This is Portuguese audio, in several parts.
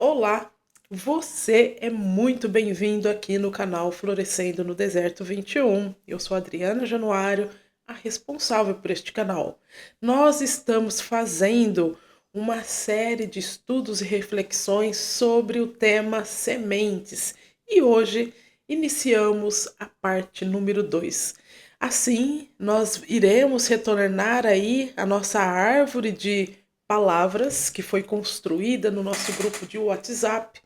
Olá, você é muito bem-vindo aqui no canal Florescendo no Deserto 21. Eu sou a Adriana Januário, a responsável por este canal. Nós estamos fazendo uma série de estudos e reflexões sobre o tema sementes e hoje iniciamos a parte número 2. Assim, nós iremos retornar aí a nossa árvore de palavras que foi construída no nosso grupo de WhatsApp.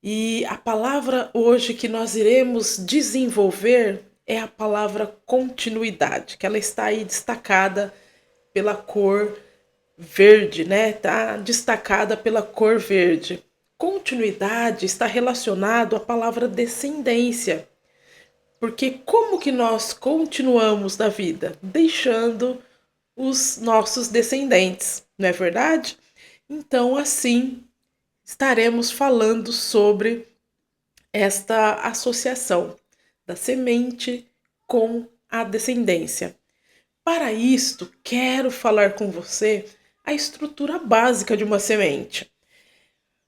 E a palavra hoje que nós iremos desenvolver é a palavra continuidade, que ela está aí destacada pela cor verde, né? Está destacada pela cor verde. Continuidade está relacionado à palavra descendência. Porque como que nós continuamos na vida? Deixando os nossos descendentes, não é verdade? Então, assim, estaremos falando sobre esta associação da semente com a descendência. Para isto, quero falar com você a estrutura básica de uma semente.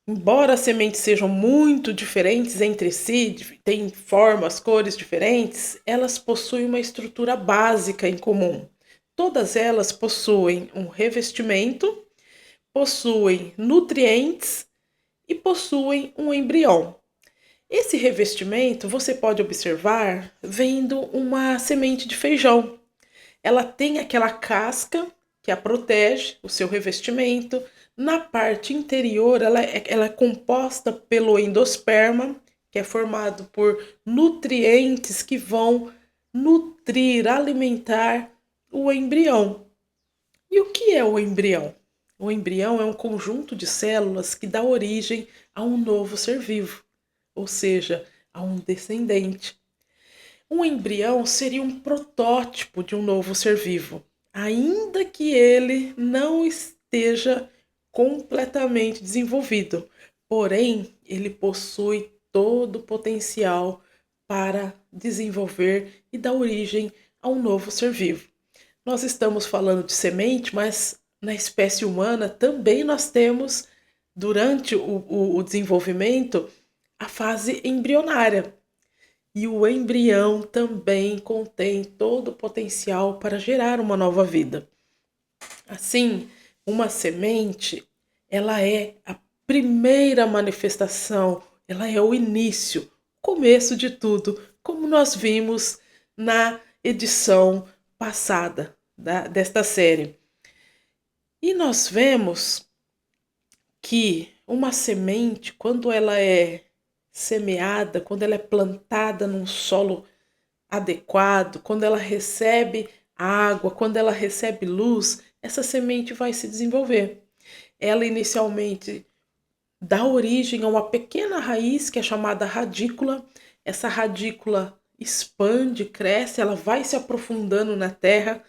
Embora as sementes sejam muito diferentes entre si, têm formas, cores diferentes, elas possuem uma estrutura básica em comum. Todas elas possuem um revestimento, possuem nutrientes e possuem um embrião. Esse revestimento você pode observar vendo uma semente de feijão. Ela tem aquela casca que a protege, o seu revestimento. Na parte interior, ela é composta pelo endosperma, que é formado por nutrientes que vão nutrir, alimentar o embrião. E o que é o embrião? O embrião é um conjunto de células que dá origem a um novo ser vivo, ou seja, a um descendente. Um embrião seria um protótipo de um novo ser vivo, ainda que ele não esteja completamente desenvolvido. Porém, ele possui todo o potencial para desenvolver e dar origem a um novo ser vivo. Nós estamos falando de semente, mas na espécie humana também nós temos, durante o desenvolvimento, a fase embrionária. E o embrião também contém todo o potencial para gerar uma nova vida. Assim, uma semente, ela é a primeira manifestação, ela é o início, começo de tudo, como nós vimos na edição passada desta série. E nós vemos que uma semente, quando ela é semeada, quando ela é plantada num solo adequado, quando ela recebe água, quando ela recebe luz, essa semente vai se desenvolver. Ela inicialmente dá origem a uma pequena raiz que é chamada radícula. Essa radícula expande, cresce, ela vai se aprofundando na terra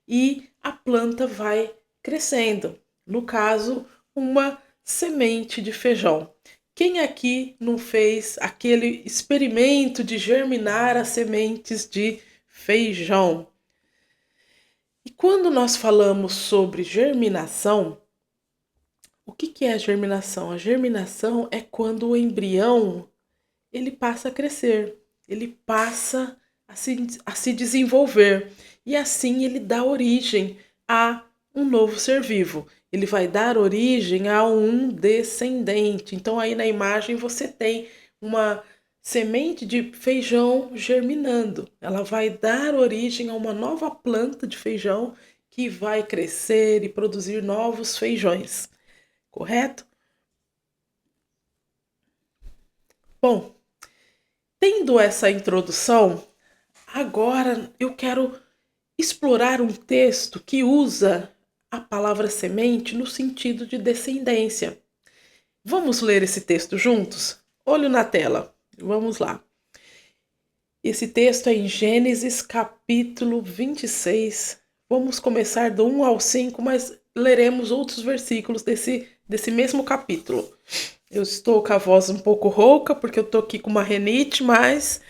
e a planta vai crescendo. No caso, uma semente de feijão. Quem aqui não fez aquele experimento de germinar as sementes de feijão? E quando nós falamos sobre germinação, o que é a germinação? A germinação é quando o embrião ele passa a crescer, ele passa a se desenvolver e assim ele dá origem a um novo ser vivo. Ele vai dar origem a um descendente. Então aí na imagem você tem uma semente de feijão germinando. Ela vai dar origem a uma nova planta de feijão que vai crescer e produzir novos feijões. Correto? Bom, tendo essa introdução, agora eu quero explorar um texto que usa a palavra semente no sentido de descendência. Vamos ler esse texto juntos? Olho na tela. Vamos lá. Esse texto é em Gênesis capítulo 26. Vamos começar do 1 ao 5, mas leremos outros versículos desse mesmo capítulo. Eu estou com a voz um pouco rouca, porque eu estou aqui com uma renite, mas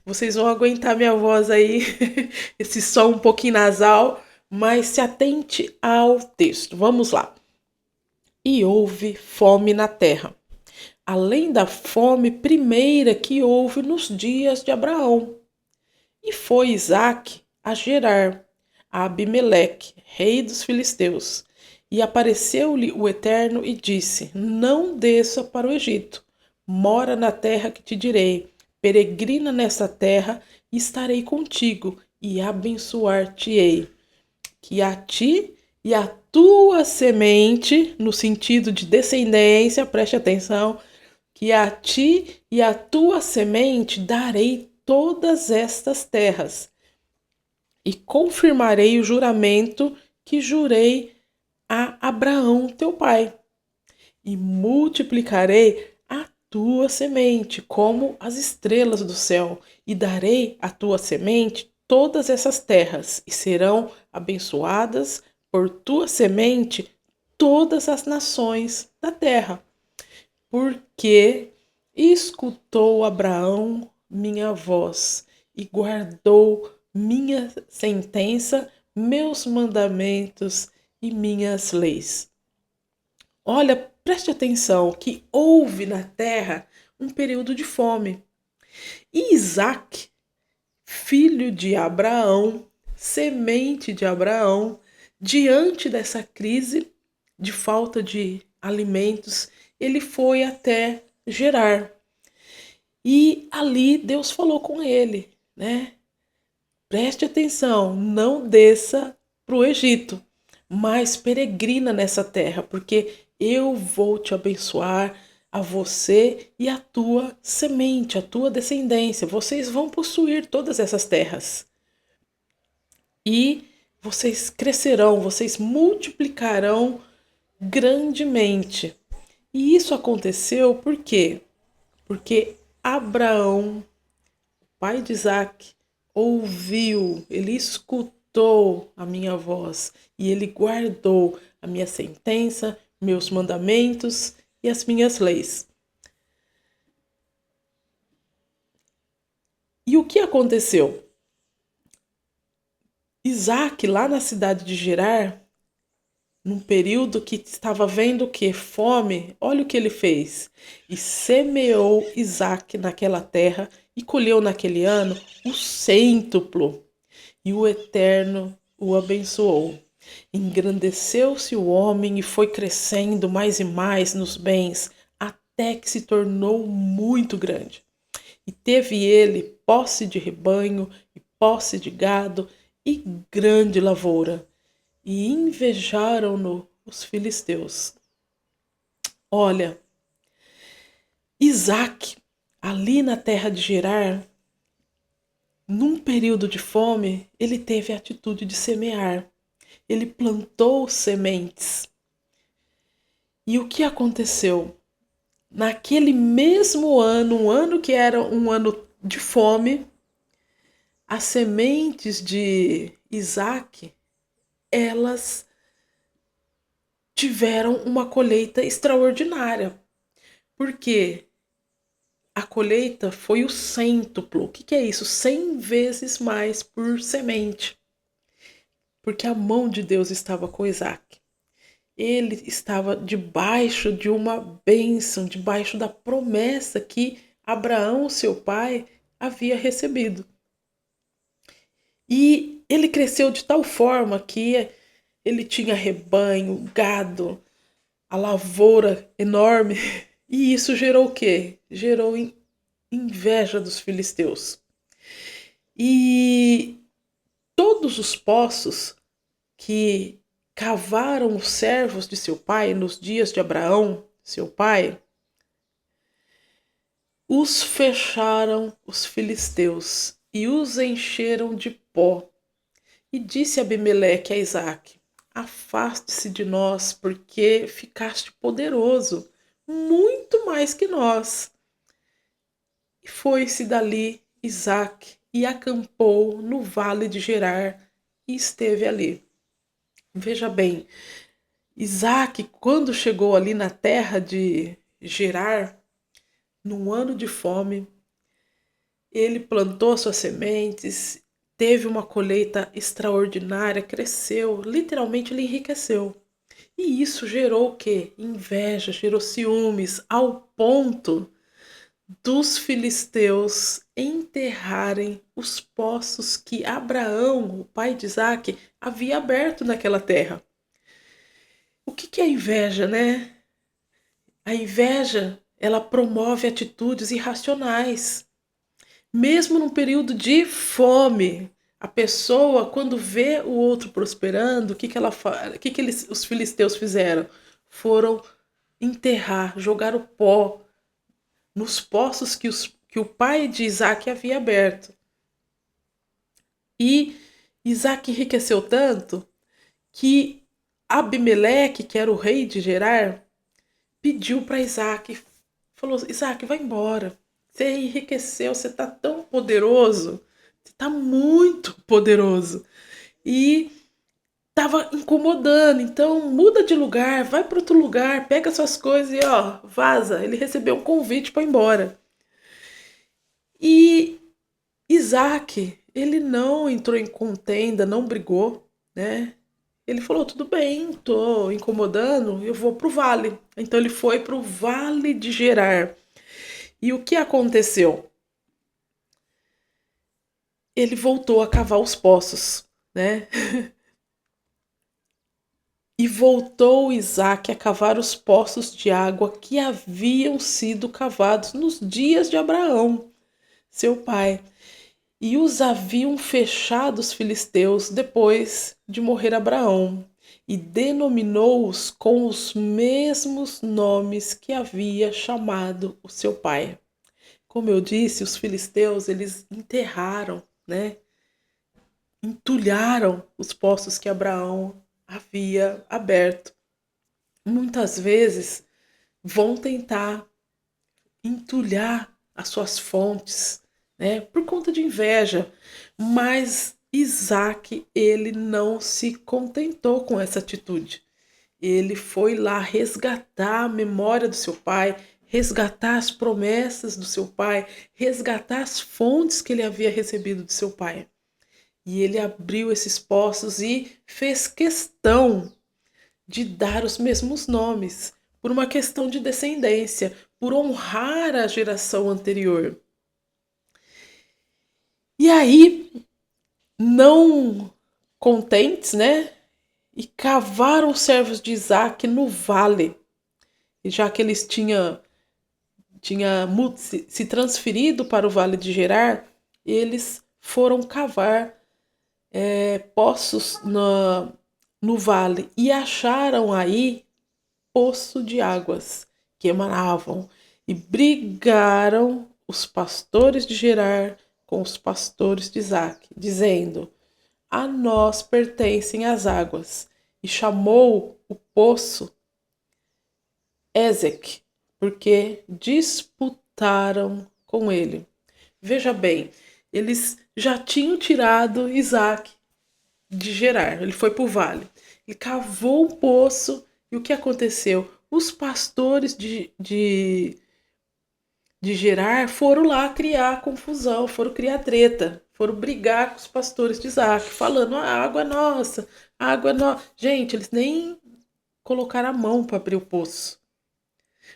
vocês vão aguentar minha voz aí, esse som um pouquinho nasal, mas se atente ao texto. Vamos lá. E houve fome na terra, além da fome primeira que houve nos dias de Abraão. E foi Isaque a Gerar, a Abimeleque, rei dos filisteus. E apareceu-lhe o Eterno e disse: Não desça para o Egito, mora na terra que te direi, peregrina nessa terra, e estarei contigo, e abençoar-te-ei. Que a ti e a tua semente, no sentido de descendência, preste atenção, que a ti e a tua semente darei todas estas terras, e confirmarei o juramento que jurei a Abraão, teu pai, e multiplicarei a tua semente como as estrelas do céu, e darei à tua semente todas essas terras, e serão abençoadas por tua semente todas as nações da terra. Porque escutou Abraão minha voz e guardou minha sentença, meus mandamentos e minhas leis. Olha, preste atenção que houve na terra um período de fome. E Isaac, filho de Abraão, semente de Abraão, diante dessa crise de falta de alimentos, ele foi até Gerar. E ali Deus falou com ele, né? Preste atenção, não desça para o Egito, mas peregrina nessa terra, porque eu vou te abençoar, a você e a tua semente, a tua descendência. Vocês vão possuir todas essas terras. E vocês crescerão, vocês multiplicarão grandemente. E isso aconteceu por quê? Porque Abraão, pai de Isaac, ouviu, ele escutou a minha voz e ele guardou a minha sentença, meus mandamentos e as minhas leis. E o que aconteceu? Isaac, lá na cidade de Gerar, num período que estava vendo o que? Fome, olha o que ele fez. E semeou Isaac naquela terra e colheu naquele ano o cêntuplo. E o Eterno o abençoou. Engrandeceu-se o homem e foi crescendo mais e mais nos bens, até que se tornou muito grande. E teve ele posse de rebanho e posse de gado e grande lavoura. E invejaram-no os filisteus. Olha, Isaac, ali na terra de Gerar, num período de fome, ele teve a atitude de semear. Ele plantou sementes. E o que aconteceu? Naquele mesmo ano, um ano que era um ano de fome, as sementes de Isaac, elas tiveram uma colheita extraordinária. Porque a colheita foi o cêntuplo. O que é isso? 100 vezes mais por semente. Porque a mão de Deus estava com Isaac. Ele estava debaixo de uma bênção, debaixo da promessa que Abraão, seu pai, havia recebido. E ele cresceu de tal forma que ele tinha rebanho, gado, a lavoura enorme. E isso gerou o quê? Gerou inveja dos filisteus. E todos os poços que cavaram os servos de seu pai nos dias de Abraão, seu pai, os fecharam os filisteus e os encheram de pó. E disse Abimeleque a Isaque: Afaste-se de nós, porque ficaste poderoso, muito mais que nós. E foi-se dali Isaque e acampou no vale de Gerar e esteve ali. Veja bem, Isaac, quando chegou ali na terra de Gerar, num ano de fome, ele plantou suas sementes, teve uma colheita extraordinária, cresceu, literalmente ele enriqueceu. E isso gerou o quê? Inveja, gerou ciúmes, ao ponto dos filisteus enterrarem os poços que Abraão, o pai de Isaque, havia aberto naquela terra. O que é inveja, né? A inveja, ela promove atitudes irracionais. Mesmo num período de fome, a pessoa, quando vê o outro prosperando, o que os filisteus fizeram? Foram enterrar, jogar o pó nos poços que o pai de Isaac havia aberto. E Isaac enriqueceu tanto que Abimeleque, que era o rei de Gerar, pediu para Isaac, falou: Isaac, vai embora. Você enriqueceu, você está tão poderoso, você está muito poderoso. E estava incomodando, então muda de lugar, vai para outro lugar, pega suas coisas e ó, vaza. Ele recebeu um convite para ir embora. E Isaac, ele não entrou em contenda, não brigou, né? Ele falou: tudo bem, tô incomodando, eu vou pro vale. Então ele foi pro vale de Gerar. E o que aconteceu? Ele voltou a cavar os poços, né? E voltou Isaac a cavar os poços de água que haviam sido cavados nos dias de Abraão, seu pai, e os haviam fechado os filisteus depois de morrer Abraão, e denominou-os com os mesmos nomes que havia chamado o seu pai. Como eu disse, os filisteus, eles enterraram, né? Entulharam os poços que Abraão havia aberto. Muitas vezes vão tentar entulhar as suas fontes, né, por conta de inveja, mas Isaac, ele não se contentou com essa atitude. Ele foi lá resgatar a memória do seu pai, resgatar as promessas do seu pai, resgatar as fontes que ele havia recebido do seu pai. E ele abriu esses poços e fez questão de dar os mesmos nomes, por uma questão de descendência, por honrar a geração anterior. E aí, não contentes, né? E cavaram os servos de Isaac no vale, já que eles tinha se transferido para o vale de Gerar, eles foram cavar poços no vale e acharam aí poço de águas que emanavam e brigaram os pastores de Gerar com os pastores de Isaac, dizendo: a nós pertencem as águas. E chamou o poço Ezeque, porque disputaram com ele. Veja bem, eles já tinham tirado Isaac de Gerar, ele foi para o vale. Ele cavou um poço e o que aconteceu? Os pastores de Gerar foram lá criar confusão, foram criar treta, foram brigar com os pastores de Isaac, falando: a água é nossa, a água é nossa. Gente, eles nem colocaram a mão para abrir o poço.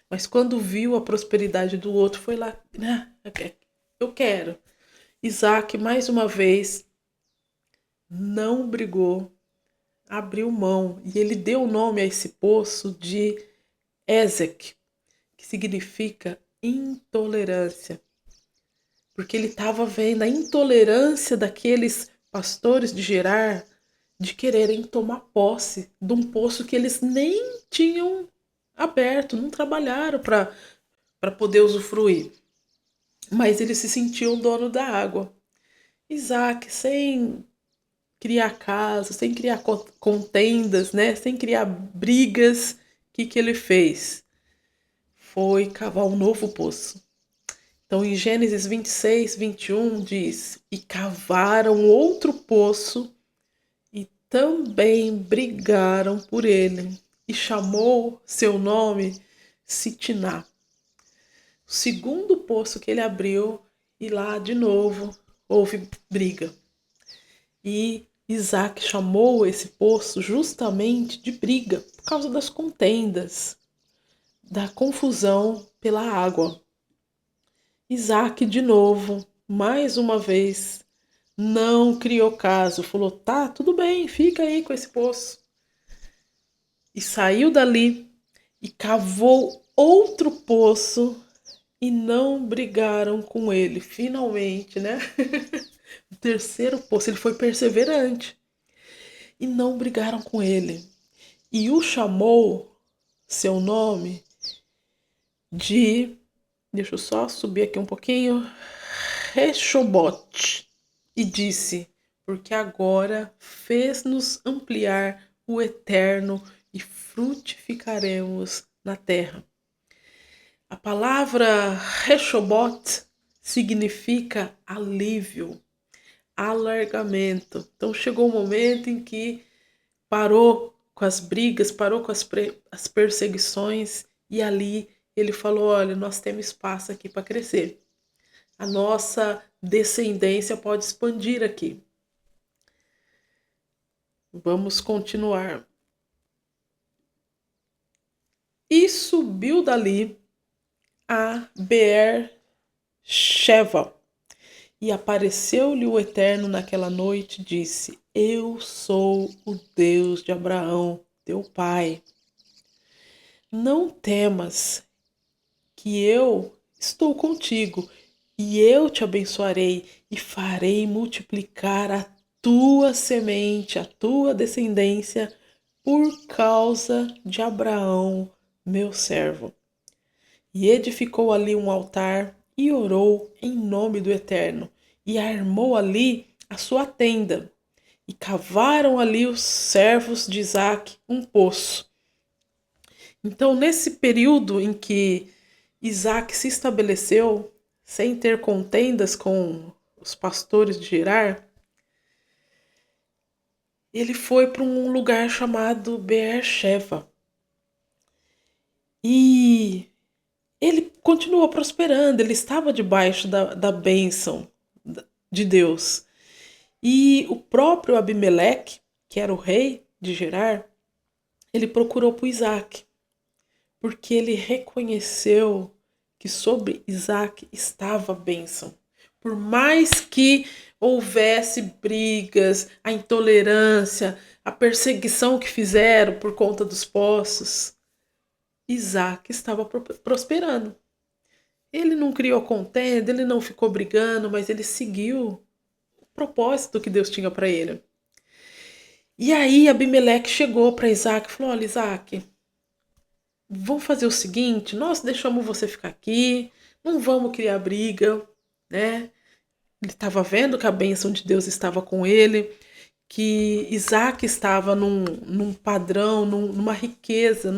Mas quando viu a prosperidade do outro, foi lá: né, eu quero. Isaac, mais uma vez, não brigou, abriu mão e ele deu o nome a esse poço de Ezeque, que significa intolerância. Porque ele estava vendo a intolerância daqueles pastores de Gerar de quererem tomar posse de um poço que eles nem tinham aberto, não trabalharam para poder usufruir. Mas eles se sentiam dono da água. Isaac, sem criar casos, sem criar contendas, né? Sem criar brigas, o que ele fez? Foi cavar um novo poço. Então, em Gênesis 26, 21, diz: e cavaram outro poço e também brigaram por ele, e chamou seu nome Sitná. O segundo poço que ele abriu, e lá de novo houve briga. E Isaac chamou esse poço justamente de briga, por causa das contendas, da confusão pela água. Isaac, de novo, mais uma vez, não criou caso, falou: tá, tudo bem, fica aí com esse poço. E saiu dali e cavou outro poço e não brigaram com ele, finalmente, né? O terceiro poço, ele foi perseverante e não brigaram com ele. E o chamou, seu nome, de. Deixa eu só subir aqui um pouquinho. Rechobote. E disse: porque agora fez-nos ampliar o eterno e frutificaremos na terra. A palavra Rechobote significa alívio, alargamento. Então chegou o momento em que parou com as brigas, parou com as perseguições e ali ele falou: olha, nós temos espaço aqui para crescer. A nossa descendência pode expandir aqui. Vamos continuar. E subiu dali a Beer-sheva. E apareceu-lhe o Eterno naquela noite e disse: eu sou o Deus de Abraão, teu pai. Não temas, que eu estou contigo, e eu te abençoarei, e farei multiplicar a tua semente, a tua descendência, por causa de Abraão, meu servo. E edificou ali um altar e orou em nome do Eterno, e armou ali a sua tenda. E cavaram ali os servos de Isaque um poço. Então, nesse período em que Isaque se estabeleceu, sem ter contendas com os pastores de Gerar, ele foi para um lugar chamado Beer-sheva. E ele continuou prosperando, ele estava debaixo da bênção de Deus. E o próprio Abimeleque, que era o rei de Gerar, ele procurou por Isaac, porque ele reconheceu que sobre Isaac estava a bênção. Por mais que houvesse brigas, a intolerância, a perseguição que fizeram por conta dos poços, Isaac estava prosperando. Ele não criou contenda, ele não ficou brigando, mas ele seguiu o propósito que Deus tinha para ele. E aí Abimeleque chegou para Isaac e falou: olha, Isaac, vamos fazer o seguinte, nós deixamos você ficar aqui, não vamos criar briga, né? Ele estava vendo que a bênção de Deus estava com ele, que Isaac estava num padrão, numa riqueza,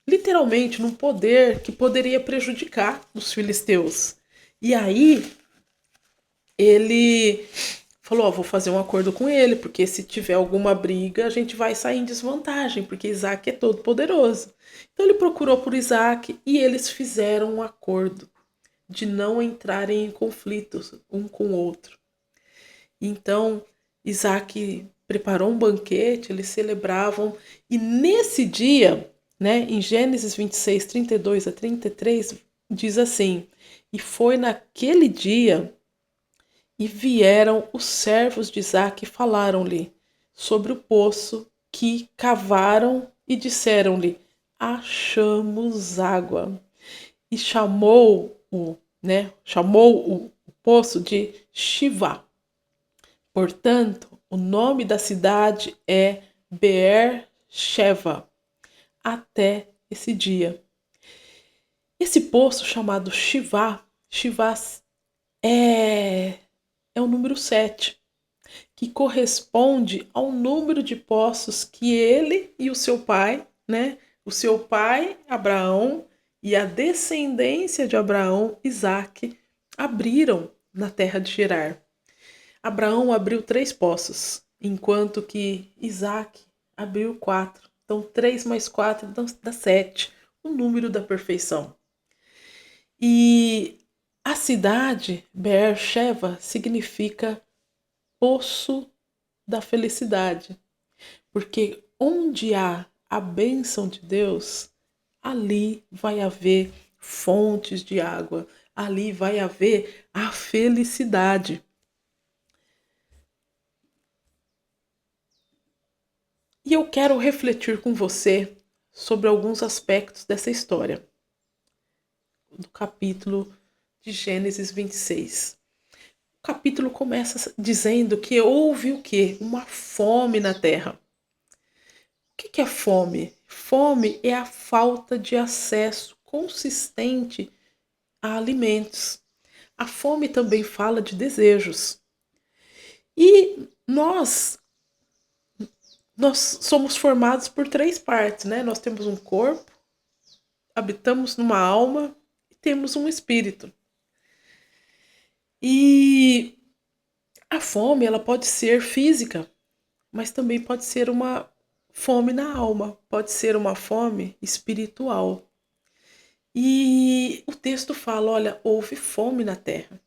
literalmente num poder que poderia prejudicar os filisteus. E aí ele falou: vou fazer um acordo com ele, porque se tiver alguma briga, a gente vai sair em desvantagem, porque Isaac é todo poderoso. Então ele procurou por Isaac e eles fizeram um acordo de não entrarem em conflitos um com o outro. Então Isaac preparou um banquete, eles celebravam, e nesse dia, né, em Gênesis 26, 32 a 33, diz assim: e foi naquele dia e vieram os servos de Isaque e falaram-lhe sobre o poço que cavaram e disseram-lhe: achamos água. E chamou o poço de Shivá. Portanto, o nome da cidade é Beer-sheva até esse dia. Esse poço chamado Shivá é o número 7, que corresponde ao número de poços que ele e o seu pai, né? O seu pai, Abraão, e a descendência de Abraão, Isaque, abriram na terra de Gerar. Abraão abriu 3 poços, enquanto que Isaque abriu 4. Então, 3 mais 4 dá 7, o número da perfeição. E a cidade, Beer-sheva, significa poço da felicidade, porque onde há a bênção de Deus, ali vai haver fontes de água, ali vai haver a felicidade. E eu quero refletir com você sobre alguns aspectos dessa história, do capítulo de Gênesis 26. O capítulo começa dizendo que houve o quê? Uma fome na terra. O que é fome? Fome é a falta de acesso consistente a alimentos. A fome também fala de desejos. E nós somos formados por três partes, né? Nós temos um corpo, habitamos numa alma e temos um espírito. E a fome, ela pode ser física, mas também pode ser uma fome na alma, pode ser uma fome espiritual. E o texto fala, olha, houve fome na terra.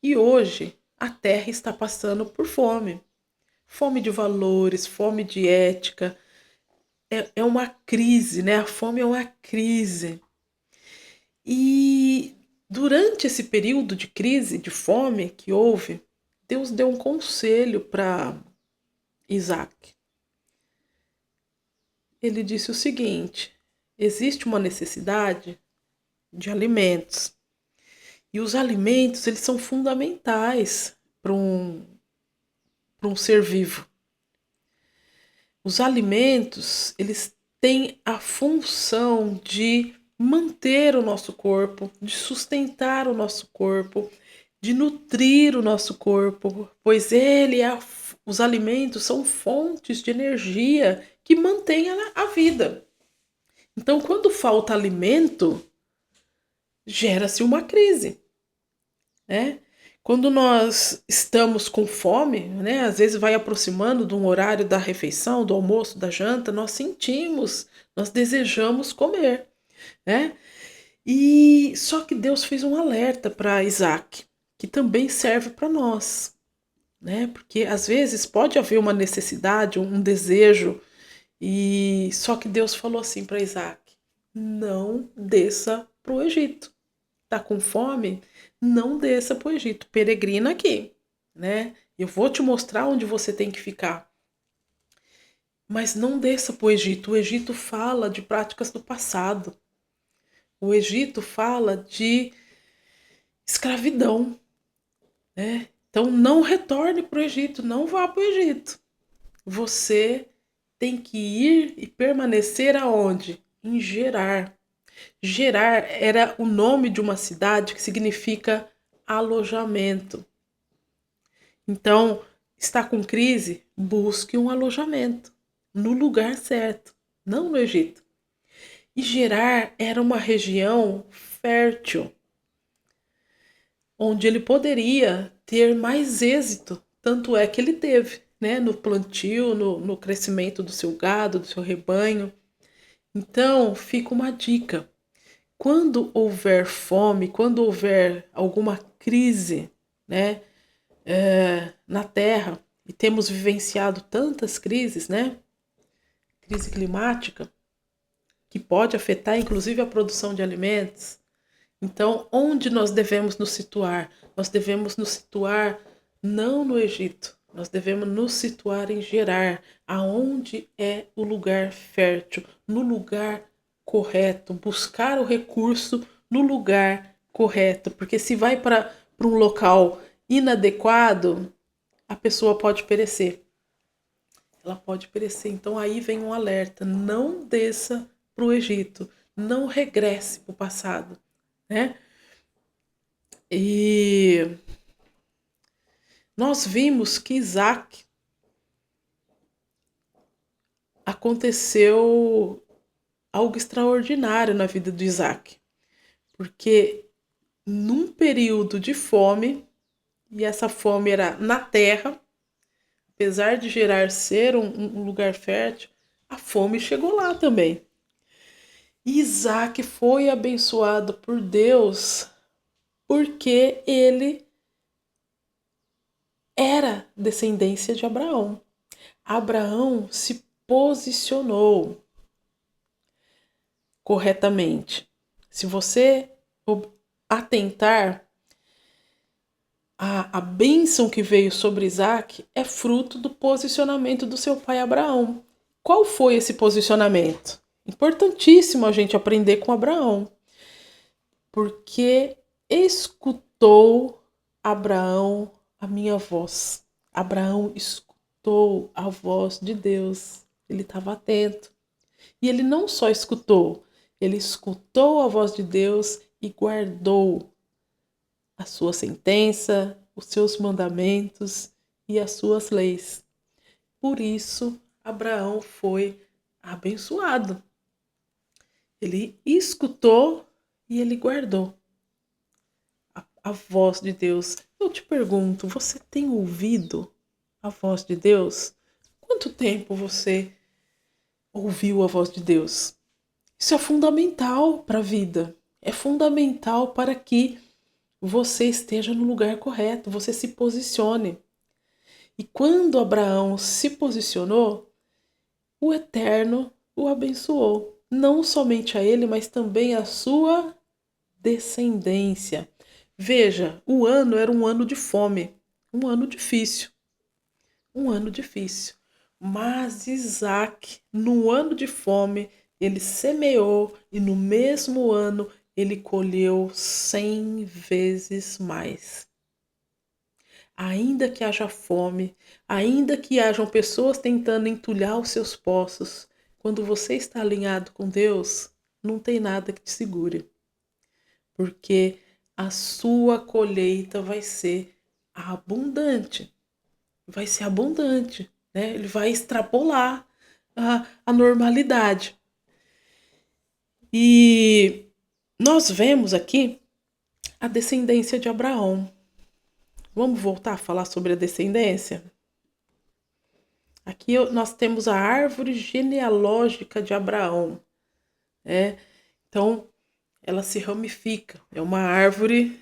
E hoje a terra está passando por fome. Fome de valores, fome de ética. É uma crise, né? A fome é uma crise. E durante esse período de crise, de fome que houve, Deus deu um conselho para Isaac. Ele disse o seguinte: existe uma necessidade de alimentos. E os alimentos, eles são fundamentais para um ser vivo. Os alimentos, eles têm a função de manter o nosso corpo, de sustentar o nosso corpo, de nutrir o nosso corpo, pois os alimentos são fontes de energia que mantêm a vida. Então, quando falta alimento, gera-se uma crise, né? Quando nós estamos com fome, né, às vezes vai aproximando de um horário da refeição, do almoço, da janta, nós sentimos, nós desejamos comer, né? E só que Deus fez um alerta para Isaac, que também serve para nós, né? Porque às vezes pode haver uma necessidade, um desejo, e só que Deus falou assim para Isaac: não desça para o Egito. Tá com fome? Não desça para o Egito, peregrina aqui, né? Eu vou te mostrar onde você tem que ficar. Mas não desça para o Egito. O Egito fala de práticas do passado. O Egito fala de escravidão, né? Então não retorne para o Egito, não vá para o Egito. Você tem que ir e permanecer aonde? Em Gerar. Gerar era o nome de uma cidade que significa alojamento. Então, está com crise? Busque um alojamento no lugar certo, não no Egito. E Gerar era uma região fértil, onde ele poderia ter mais êxito. Tanto é que ele teve, né, no plantio, no crescimento do seu gado, do seu rebanho. Então, fica uma dica. Quando houver fome, quando houver alguma crise, né, na Terra, e temos vivenciado tantas crises, né, crise climática, que pode afetar inclusive a produção de alimentos. Então, onde nós devemos nos situar? Nós devemos nos situar não no Egito, nós devemos nos situar em Gerar, aonde é o lugar fértil, no lugar correto, buscar o recurso no lugar correto, porque se vai para um local inadequado, a pessoa pode perecer. Ela pode perecer. Então aí vem um alerta: não desça para o Egito, não regresse para o passado, né? E nós vimos que Isaac aconteceu algo extraordinário na vida de Isaac, porque num período de fome, e essa fome era na terra, apesar de Gerar ser um lugar fértil, a fome chegou lá também. E Isaac foi abençoado por Deus porque ele era descendência de Abraão. Abraão se posicionou corretamente. Se você atentar, a bênção que veio sobre Isaac é fruto do posicionamento do seu pai Abraão. Qual foi esse posicionamento? Importantíssimo a gente aprender com Abraão, porque escutou Abraão a minha voz. Abraão escutou a voz de Deus. Ele estava atento. E ele não só escutou, ele escutou a voz de Deus e guardou a sua sentença, os seus mandamentos e as suas leis. Por isso, Abraão foi abençoado. Ele escutou e ele guardou a voz de Deus. Eu te pergunto, você tem ouvido a voz de Deus? Quanto tempo você ouviu a voz de Deus? Isso é fundamental para a vida. É fundamental para que você esteja no lugar correto, você se posicione. E quando Abraão se posicionou, o Eterno o abençoou. Não somente a ele, mas também a sua descendência. Veja, o ano era um ano de fome, um ano difícil. Um ano difícil. Mas Isaac, no ano de fome, ele semeou e no mesmo ano ele colheu 100 vezes mais. Ainda que haja fome, ainda que hajam pessoas tentando entulhar os seus poços, quando você está alinhado com Deus, não tem nada que te segure. Porque a sua colheita vai ser abundante. Vai ser abundante, né? Ele vai extrapolar a normalidade. E nós vemos aqui a descendência de Abraão. Vamos voltar a falar sobre a descendência? Aqui nós temos a árvore genealógica de Abraão. Né? Então, ela se ramifica. É uma árvore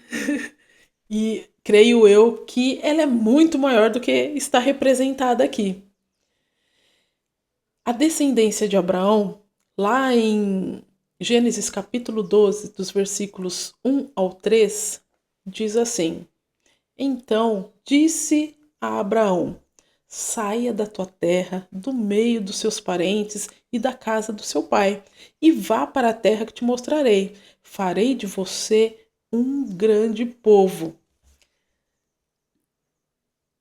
e creio eu que ela é muito maior do que está representada aqui. A descendência de Abraão, lá em Gênesis capítulo 12, dos versículos 1 ao 3, diz assim: Então disse a Abraão: Saia da tua terra, do meio dos seus parentes e da casa do seu pai, e vá para a terra que te mostrarei. Farei de você um grande povo.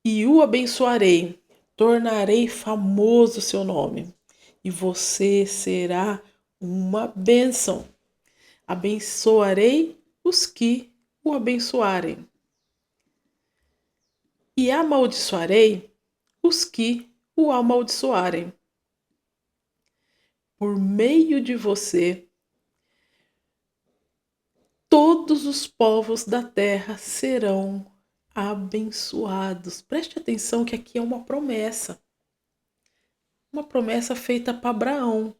E o abençoarei, tornarei famoso o seu nome, e você será uma bênção. Abençoarei os que o abençoarem, e amaldiçoarei os que o amaldiçoarem. Por meio de você, todos os povos da terra serão abençoados. Preste atenção que aqui é uma promessa feita para Abraão.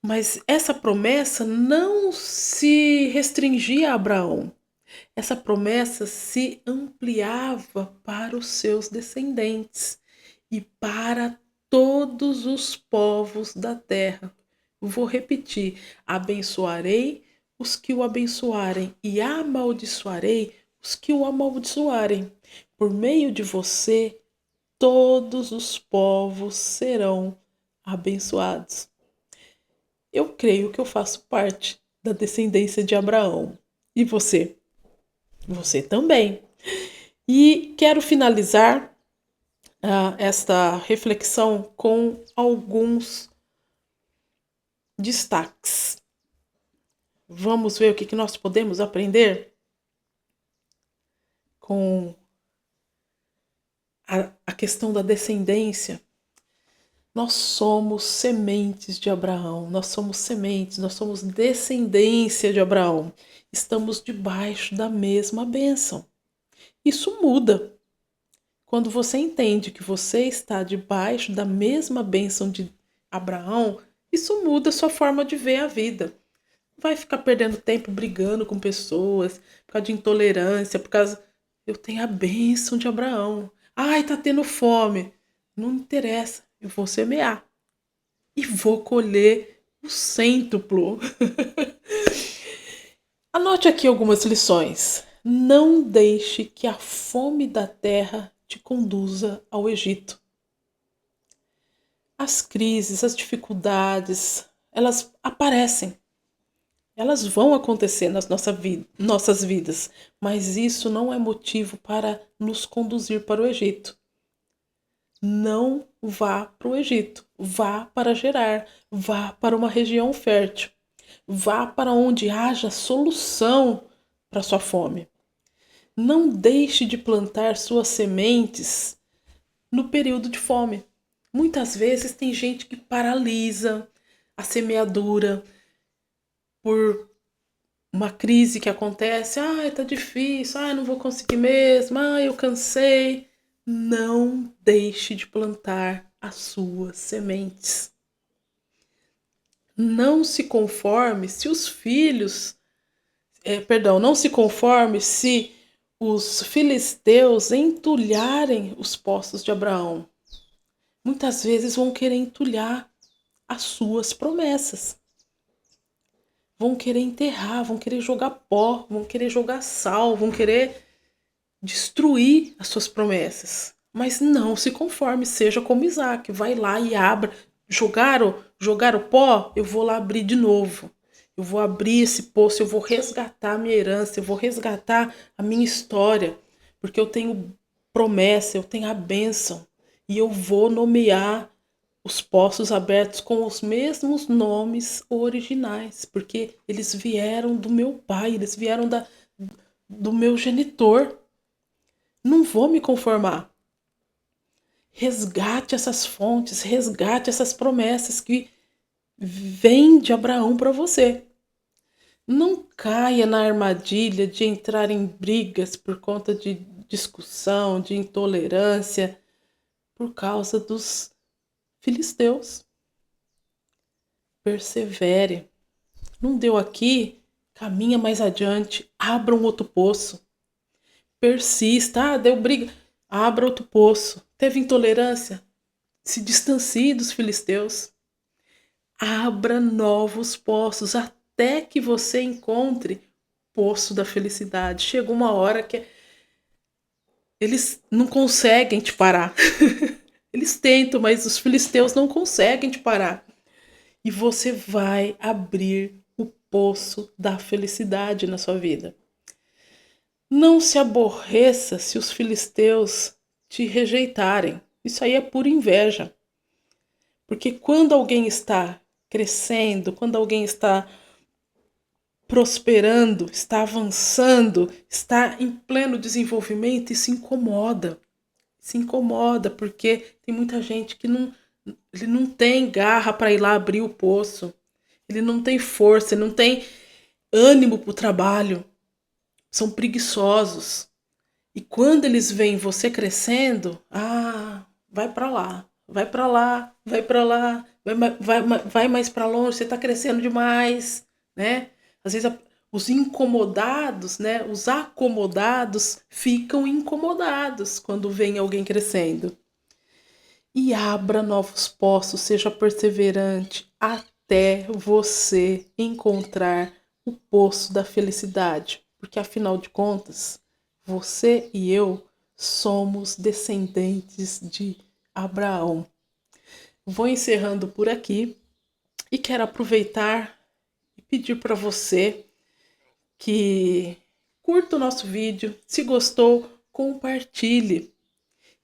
Mas essa promessa não se restringia a Abraão. Essa promessa se ampliava para os seus descendentes e para todos os povos da terra. Vou repetir: abençoarei os que o abençoarem e amaldiçoarei os que o amaldiçoarem. Por meio de você, todos os povos serão abençoados. Eu creio que eu faço parte da descendência de Abraão. E você? Você também. E quero finalizar esta reflexão com alguns destaques. Vamos ver o que nós podemos aprender com a questão da descendência. Nós somos sementes de Abraão, nós somos sementes, nós somos descendência de Abraão. Estamos debaixo da mesma bênção. Isso muda. Quando você entende que você está debaixo da mesma bênção de Abraão, isso muda a sua forma de ver a vida. Vai ficar perdendo tempo brigando com pessoas, por causa de intolerância, por causa... Eu tenho a bênção de Abraão. Ai, tá tendo fome. Não interessa, eu vou semear. e vou colher o cêntuplo. Anote aqui algumas lições. Não deixe que a fome da terra te conduza ao Egito. As crises, as dificuldades, elas aparecem. Elas vão acontecer nas nossas vidas, mas isso não é motivo para nos conduzir para o Egito. Não vá para o Egito, vá para Gerar, vá para uma região fértil, vá para onde haja solução para sua fome. Não deixe de plantar suas sementes no período de fome. Muitas vezes tem gente que paralisa a semeadura por uma crise que acontece. Ai, tá difícil, ai, não vou conseguir mesmo, ai, eu cansei. Não deixe de plantar as suas sementes. Não se conforme se os filhos, não se conforme se os filisteus entulharem os poços de Abraão. Muitas vezes vão querer entulhar as suas promessas. Vão querer enterrar, vão querer jogar pó, vão querer jogar sal, vão querer destruir as suas promessas. Mas não se conforme, seja como Isaac, vai lá e abra. Jogaram pó, eu vou lá abrir de novo. Eu vou abrir esse poço, eu vou resgatar a minha herança, eu vou resgatar a minha história, porque eu tenho promessa, eu tenho a bênção. E eu vou nomear os poços abertos com os mesmos nomes originais, porque eles vieram do meu pai, eles vieram do meu genitor. Não vou me conformar. Resgate essas fontes, resgate essas promessas que vêm de Abraão para você. Não caia na armadilha de entrar em brigas por conta de discussão, de intolerância, por causa dos filisteus. Persevere. Não deu aqui? Caminha mais adiante. Abra um outro poço. Persista. Deu briga. Abra outro poço. Teve intolerância? Se distancie dos filisteus. Abra novos poços até que você encontre o poço da felicidade. Chega uma hora que eles não conseguem te parar. Eles tentam, mas os filisteus não conseguem te parar. E você vai abrir o poço da felicidade na sua vida. Não se aborreça se os filisteus te rejeitarem. Isso aí é pura inveja. Porque quando alguém está crescendo, quando alguém está prosperando, está avançando, está em pleno desenvolvimento, isso incomoda. Se incomoda porque tem muita gente que ele não tem garra para ir lá abrir o poço. Ele não tem força, ele não tem ânimo para o trabalho. São preguiçosos. E quando eles veem você crescendo, vai para lá, vai para lá, vai para lá, vai mais para longe, você está crescendo demais, né? Às vezes os incomodados, né? Os acomodados ficam incomodados quando vem alguém crescendo. E abra novos poços, seja perseverante até você encontrar o poço da felicidade. Porque afinal de contas, você e eu somos descendentes de Abraão. Vou encerrando por aqui e quero aproveitar e pedir para você que curta o nosso vídeo. Se gostou, compartilhe.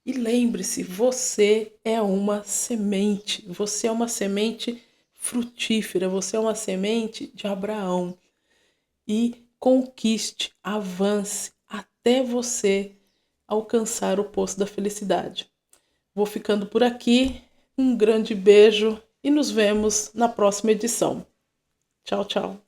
E lembre-se, você é uma semente. Você é uma semente frutífera. Você é uma semente de Abraão. E conquiste, avance até você alcançar o poço da felicidade. Vou ficando por aqui. Um grande beijo e nos vemos na próxima edição. Tchau, tchau.